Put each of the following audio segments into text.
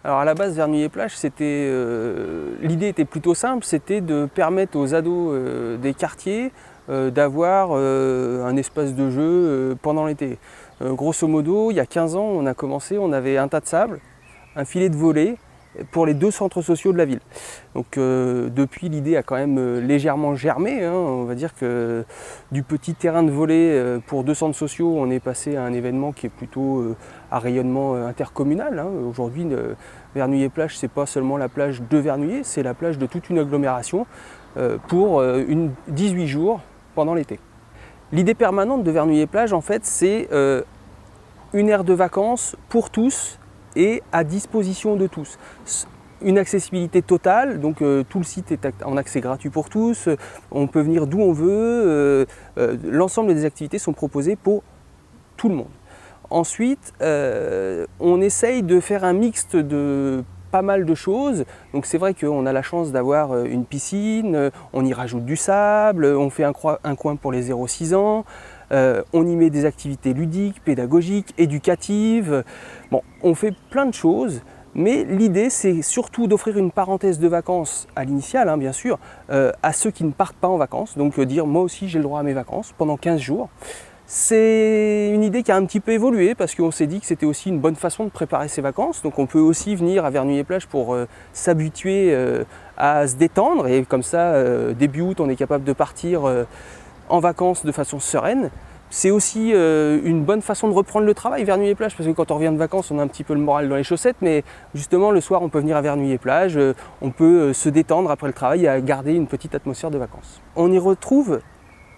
Alors à la base, Vernouillet-Plage, l'idée était plutôt simple, c'était de permettre aux ados des quartiers d'avoir un espace de jeu pendant l'été. Grosso modo, il y a 15 ans, on a commencé, on avait un tas de sable, un filet de volley pour les 2 centres sociaux de la ville. Donc depuis, l'idée a quand même légèrement germé, hein. On va dire que du petit terrain de volley pour 2 centres sociaux, on est passé à un événement qui est plutôt à rayonnement intercommunal, hein. Aujourd'hui, Vernouillet-Plage, c'est pas seulement la plage de Vernouillet, c'est la plage de toute une agglomération pour 18 jours pendant l'été. L'idée permanente de Vernouillet-Plage, en fait, c'est une aire de vacances pour tous et à disposition de tous. Une accessibilité totale, donc tout le site est en accès gratuit pour tous, on peut venir d'où on veut, l'ensemble des activités sont proposées pour tout le monde. Ensuite, on essaye de faire un mixte de pas mal de choses. Donc c'est vrai qu'on a la chance d'avoir une piscine, on y rajoute du sable, on fait un coin pour les 0-6 ans, on y met des activités ludiques, pédagogiques, éducatives. Bon, on fait plein de choses, mais l'idée c'est surtout d'offrir une parenthèse de vacances à l'initiale, hein, bien sûr, à ceux qui ne partent pas en vacances. Donc dire moi aussi j'ai le droit à mes vacances pendant 15 jours. C'est une idée qui a un petit peu évolué parce qu'on s'est dit que c'était aussi une bonne façon de préparer ses vacances. Donc on peut aussi venir à Vernouillet-Plage pour s'habituer à se détendre et comme ça, début août, on est capable de partir en vacances de façon sereine. C'est aussi une bonne façon de reprendre le travail, Vernouillet-Plage, parce que quand on revient de vacances, on a un petit peu le moral dans les chaussettes, mais justement le soir, on peut venir à Vernouillet-Plage, on peut se détendre après le travail et garder une petite atmosphère de vacances. On y retrouve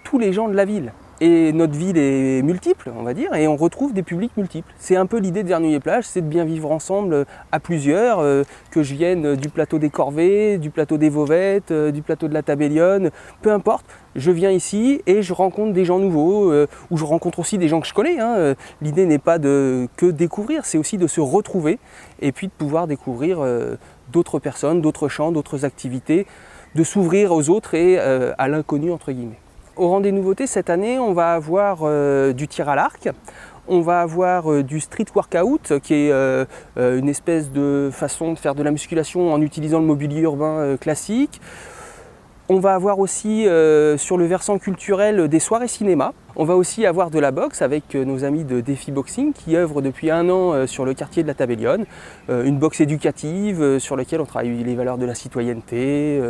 tous les gens de la ville. Et notre ville est multiple, on va dire, et on retrouve des publics multiples. C'est un peu l'idée de Vernouillet-Plage, c'est de bien vivre ensemble à plusieurs, que je vienne du plateau des Corvées, du plateau des Vauvettes, du plateau de la Tabellione, peu importe. Je viens ici et je rencontre des gens nouveaux, ou je rencontre aussi des gens que je connais, hein. L'idée n'est pas que découvrir, c'est aussi de se retrouver et puis de pouvoir découvrir d'autres personnes, d'autres champs, d'autres activités, de s'ouvrir aux autres et à l'inconnu entre guillemets. Au rang des nouveautés, cette année, on va avoir du tir à l'arc, on va avoir du street workout, qui est une espèce de façon de faire de la musculation en utilisant le mobilier urbain classique. On va avoir aussi sur le versant culturel des soirées cinéma. On va aussi avoir de la boxe avec nos amis de Défi Boxing qui œuvrent depuis 1 an sur le quartier de la Tabellione. Une boxe éducative sur laquelle on travaille les valeurs de la citoyenneté,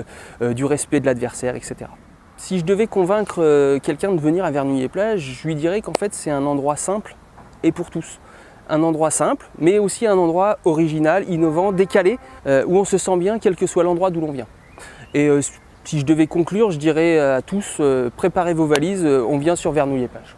du respect de l'adversaire, etc. Si je devais convaincre quelqu'un de venir à Vernouillet-Plage, je lui dirais qu'en fait c'est un endroit simple et pour tous. Un endroit simple, mais aussi un endroit original, innovant, décalé, où on se sent bien quel que soit l'endroit d'où l'on vient. Et si je devais conclure, je dirais à tous, préparez vos valises, on vient sur Vernouillet-Plage.